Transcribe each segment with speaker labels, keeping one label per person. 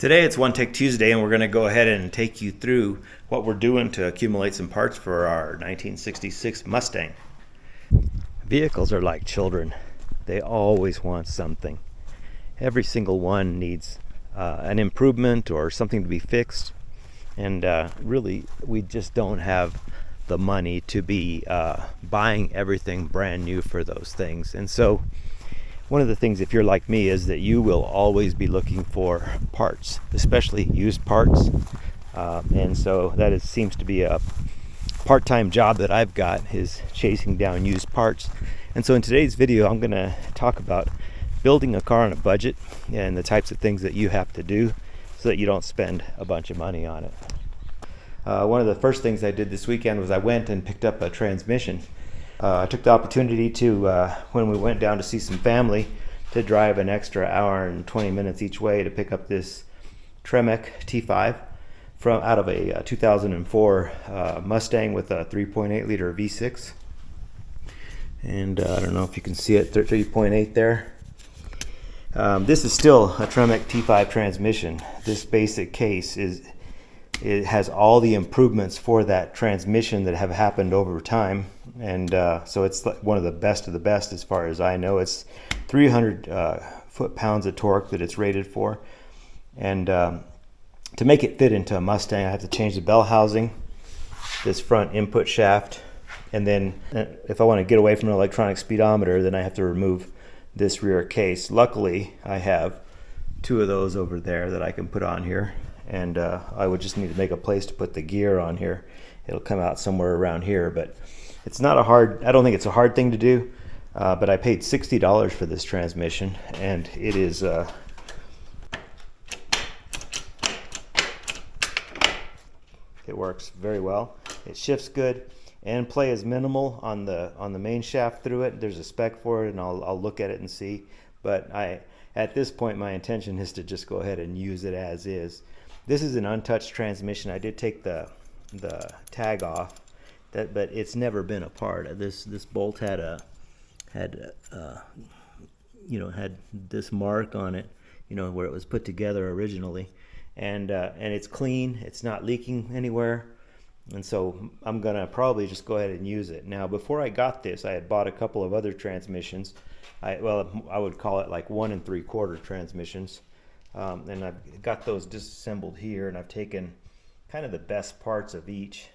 Speaker 1: Today it's One Take Tuesday, and we're going to go ahead and take you through what we're doing to accumulate some parts for our 1966 Mustang. Vehicles are like children. They always want something. Every single one needs an improvement or something to be fixed. And really, we just don't have the money to be buying everything brand new for those things. And so one of the things, if you're like me, is that you will always be looking for parts, especially used parts. And so that seems to be a part-time job that I've got, is chasing down used parts. And so in today's video, I'm going to talk about building a car on a budget and the types of things that you have to do so that you don't spend a bunch of money on it. One of the first things I did this weekend was I went and picked up a transmission. I took the opportunity to, when we went down to see some family, to drive an extra hour and 20 minutes each way to pick up this Tremec T5 out of a 2004 Mustang with a 3.8 liter V6. And I don't know if you can see it, 3.8 there. This is still a Tremec T5 transmission. This basic case it has all the improvements for that transmission that have happened over time, and so it's one of the best as far as I know. It's 300 foot-pounds of torque that it's rated for, and to make it fit into a Mustang, I have to change the bell housing, this front input shaft, and then if I want to get away from an electronic speedometer, then I have to remove this rear case. Luckily, I have two of those over there that I can put on here. And I would just need to make a place to put the gear on here. It'll come out somewhere around here, but it's not I don't think it's a hard thing to do, but I paid $60 for this transmission, and it is it works very well. It shifts good, and play is minimal on the main shaft through it. There's a spec for it, and I'll look at it and see, but at this point my intention is to just go ahead and use it as is. This is an untouched transmission. I did take the tag off, but it's never been apart. This bolt had this mark on it, where it was put together originally, and it's clean. It's not leaking anywhere, and so I'm gonna probably just go ahead and use it. Now, before I got this, I had bought a couple of other transmissions. I would call it like 1 3/4 transmissions. And I've got those disassembled here, and I've taken kind of the best parts of each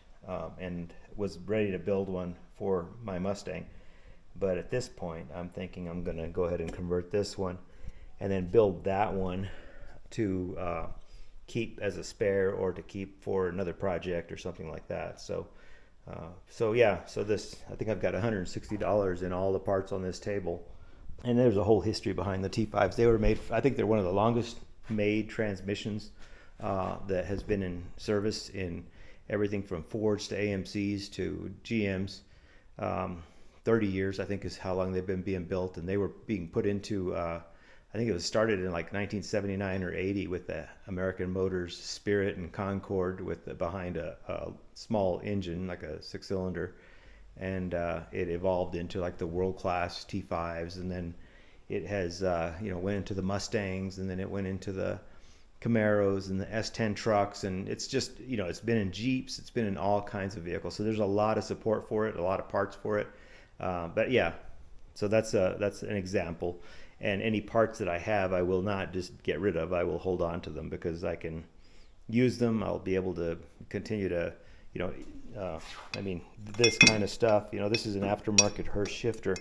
Speaker 1: and was ready to build one for my Mustang. But at this point, I'm thinking I'm going to go ahead and convert this one and then build that one to keep as a spare or to keep for another project or something like that. So this, I think I've got $160 in all the parts on this table. And there's a whole history behind the T5s. They were made, I think they're one of the longest made transmissions that has been in service in everything from Fords to AMCs to GMs. 30 years, I think, is how long they've been being built, and they were being put into, I think it was started in like 1979 or 80 with the American Motors Spirit and Concorde behind a small engine, like a 6-cylinder, and it evolved into like the world-class T5s, and then it has went into the Mustangs, and then it went into the Camaros and the S10 trucks, and it's just it's been in Jeeps, it's been in all kinds of vehicles. So there's a lot of support for it, a lot of parts for it. But yeah, so that's an example. And any parts that I have, I will not just get rid of. I will hold on to them because I can use them. I'll be able to continue to this kind of stuff. This is an aftermarket Hurst shifter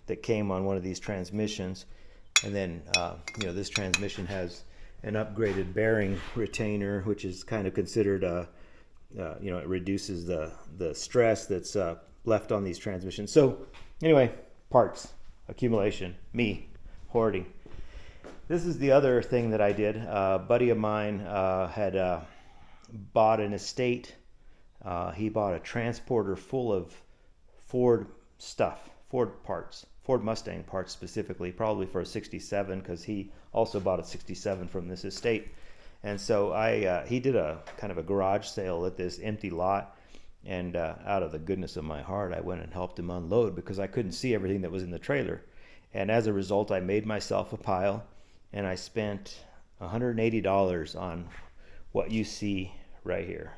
Speaker 1: that came on one of these transmissions, and then this transmission has an upgraded bearing retainer, which is kind of considered it reduces the stress that's left on these transmissions. So anyway, parts accumulation, me hoarding. This is the other thing that I did. A buddy of mine had bought an estate. He bought a transporter full of Ford parts, Ford Mustang parts specifically, probably for a 67, because he also bought a 67 from this estate. And so he did a kind of a garage sale at this empty lot, and out of the goodness of my heart, I went and helped him unload because I couldn't see everything that was in the trailer. And as a result, I made myself a pile, and I spent $180 on what you see right here.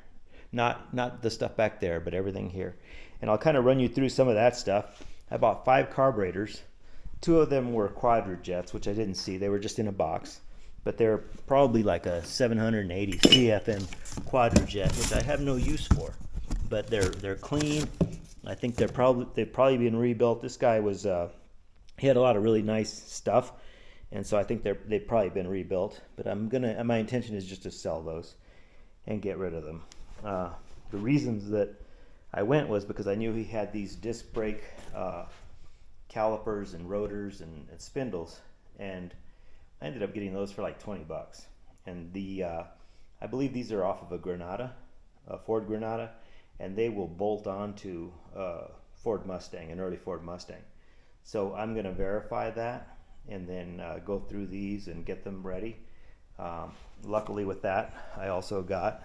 Speaker 1: Not the stuff back there, but everything here. And I'll kind of run you through some of that stuff. I bought 5 carburetors. 2 of them were quadrajets, which I didn't see. They were just in a box. But they're probably like a 780 CFM quadrajet, which I have no use for. But they're clean. I think they've probably been rebuilt. This guy was he had a lot of really nice stuff, and so I think they've probably been rebuilt. But my intention is just to sell those and get rid of them. The reasons that I went was because I knew he had these disc brake calipers and rotors and spindles, and I ended up getting those for like $20. And I believe these are off of a Ford Granada, and they will bolt onto Ford Mustang, an early Ford Mustang. So I'm going to verify that and then go through these and get them ready. Luckily with that, I also got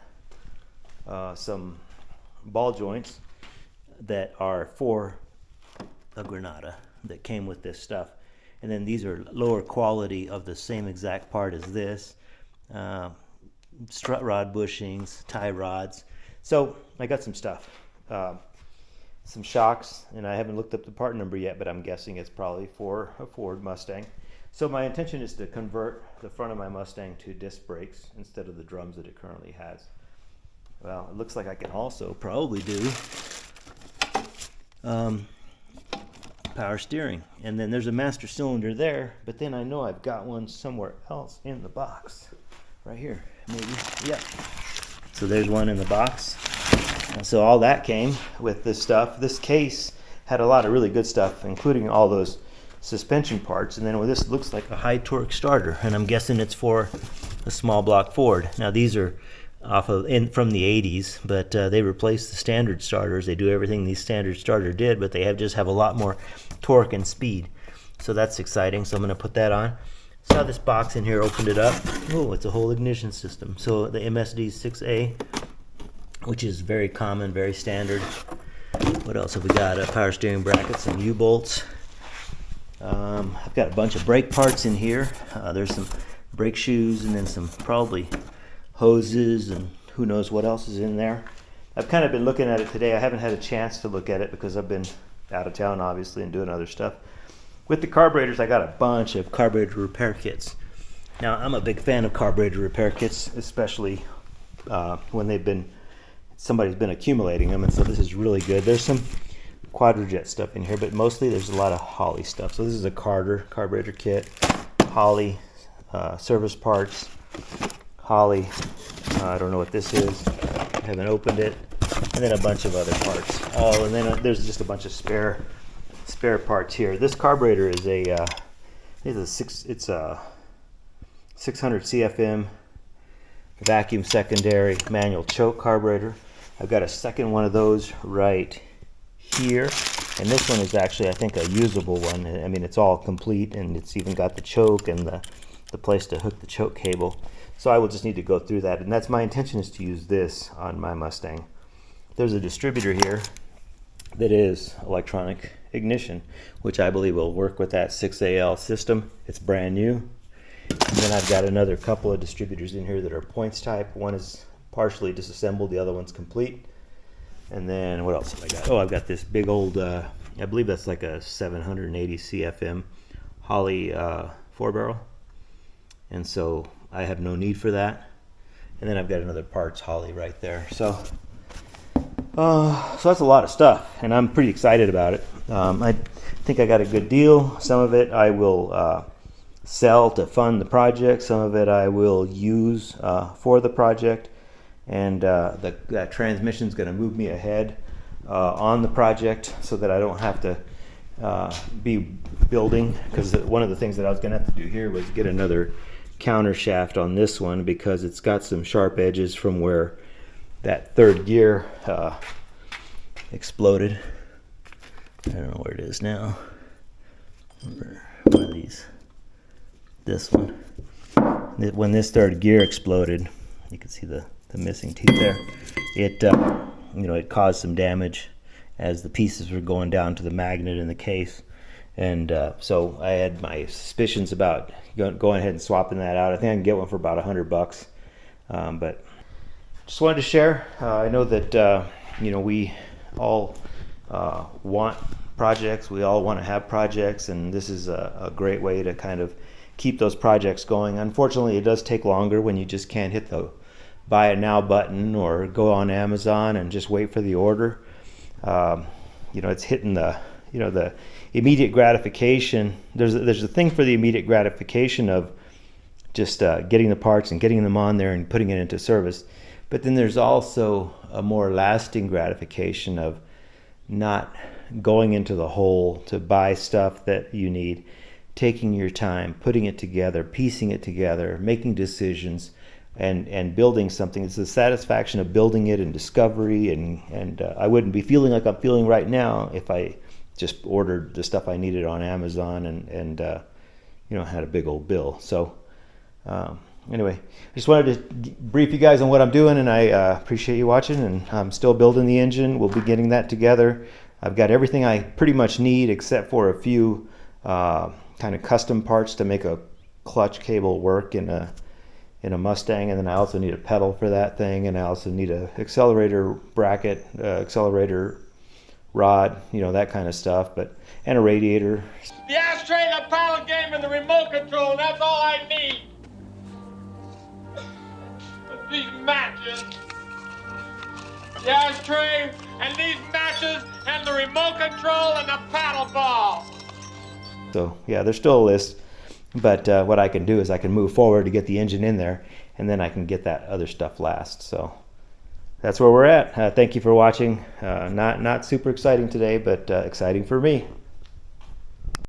Speaker 1: some ball joints that are for a Granada that came with this stuff. And then these are lower quality of the same exact part as this. Strut rod bushings, tie rods. So I got some stuff. Some shocks, and I haven't looked up the part number yet, but I'm guessing it's probably for a Ford Mustang. So my intention is to convert the front of my Mustang to disc brakes instead of the drums that it currently has. Well, it looks like I can also probably do power steering. And then there's a master cylinder there, but then I know I've got one somewhere else in the box. Right here, maybe. Yep. So there's one in the box. And so all that came with this stuff. This case had a lot of really good stuff, including all those suspension parts. And then this looks like a high torque starter, and I'm guessing it's for a small block Ford. Now these are from the 80s, but they replaced the standard starters. They do everything these standard starter did, but they just have a lot more torque and speed. So that's exciting. So I'm going to put that on. Saw this box in here, opened it up. Oh, it's a whole ignition system. So the MSD 6A, which is very common, very standard. What else have we got? Power steering brackets, some U-bolts. I've got a bunch of brake parts in here. There's some brake shoes, and then some probably hoses, and who knows what else is in there. I've kind of been looking at it today. I haven't had a chance to look at it because I've been out of town, obviously, and doing other stuff. With the carburetors, I got a bunch of carburetor repair kits. Now, I'm a big fan of carburetor repair kits, especially when somebody's been accumulating them, and so this is really good. There's some quadrajet stuff in here, but mostly there's a lot of Holley stuff. So this is a carburetor kit, Holley service parts, Holley. I don't know what this is. I haven't opened it. And then a bunch of other parts. And then there's just a bunch of spare parts here. This carburetor is it's a 600 CFM vacuum secondary manual choke carburetor. I've got a second one of those right here, and this one is actually, I think, a usable one. I mean, it's all complete, and it's even got the choke and the place to hook the choke cable. So I will just need to go through that, and that's my intention, is to use this on my Mustang. There's a distributor here that is electronic ignition, which I believe will work with that 6AL system. It's brand new. And then I've got another couple of distributors in here that are points type. One is partially disassembled, the other one's complete. And then what else have I got? Oh, I've got this big old, I believe that's like a 780 CFM Holley 4-barrel. And so I have no need for that. And then I've got another parts Holley right there. So that's a lot of stuff, and I'm pretty excited about it. I think I got a good deal. Some of it I will sell to fund the project. Some of it I will use for the project. And that transmission is going to move me ahead on the project so that I don't have to be building. Because one of the things that I was going to have to do here was get another counter shaft on this one, because it's got some sharp edges from where that third gear exploded. I don't know where it is now. One of these. This one. When this third gear exploded, you can see the missing teeth there. It caused some damage as the pieces were going down to the magnet in the case, And so I had my suspicions about going ahead and swapping that out. I think I can get one for about $100. But just wanted to share. I know that we all want projects. We all want to have projects, and this is a great way to kind of keep those projects going. Unfortunately, it does take longer when you just can't hit the buy it now button or go on Amazon and just wait for the order. It's hitting the immediate gratification. There's a thing for the immediate gratification of just getting the parts and getting them on there and putting it into service. But then there's also a more lasting gratification of not going into the hole to buy stuff that you need, taking your time, putting it together, piecing it together, making decisions, and building something. It's the satisfaction of building it and discovery, and I wouldn't be feeling like I'm feeling right now if I just ordered the stuff I needed on Amazon and had a big old bill. So anyway, I just wanted to brief you guys on what I'm doing, and I appreciate you watching. And I'm still building the engine. We'll be getting that together. I've got everything I pretty much need except for a few kind of custom parts to make a clutch cable work in a Mustang, and then I also need a pedal for that thing, and I also need a accelerator bracket, accelerator rod, that kind of stuff, and a radiator.
Speaker 2: The ashtray, the paddle game, and the remote control, that's all I need. But these matches, the ashtray, and these matches, and the remote control, and the paddle ball.
Speaker 1: So yeah, there's still a list, but what I can do is I can move forward to get the engine in there, and then I can get that other stuff last. So that's where we're at. Thank you for watching. Not super exciting today, but exciting for me.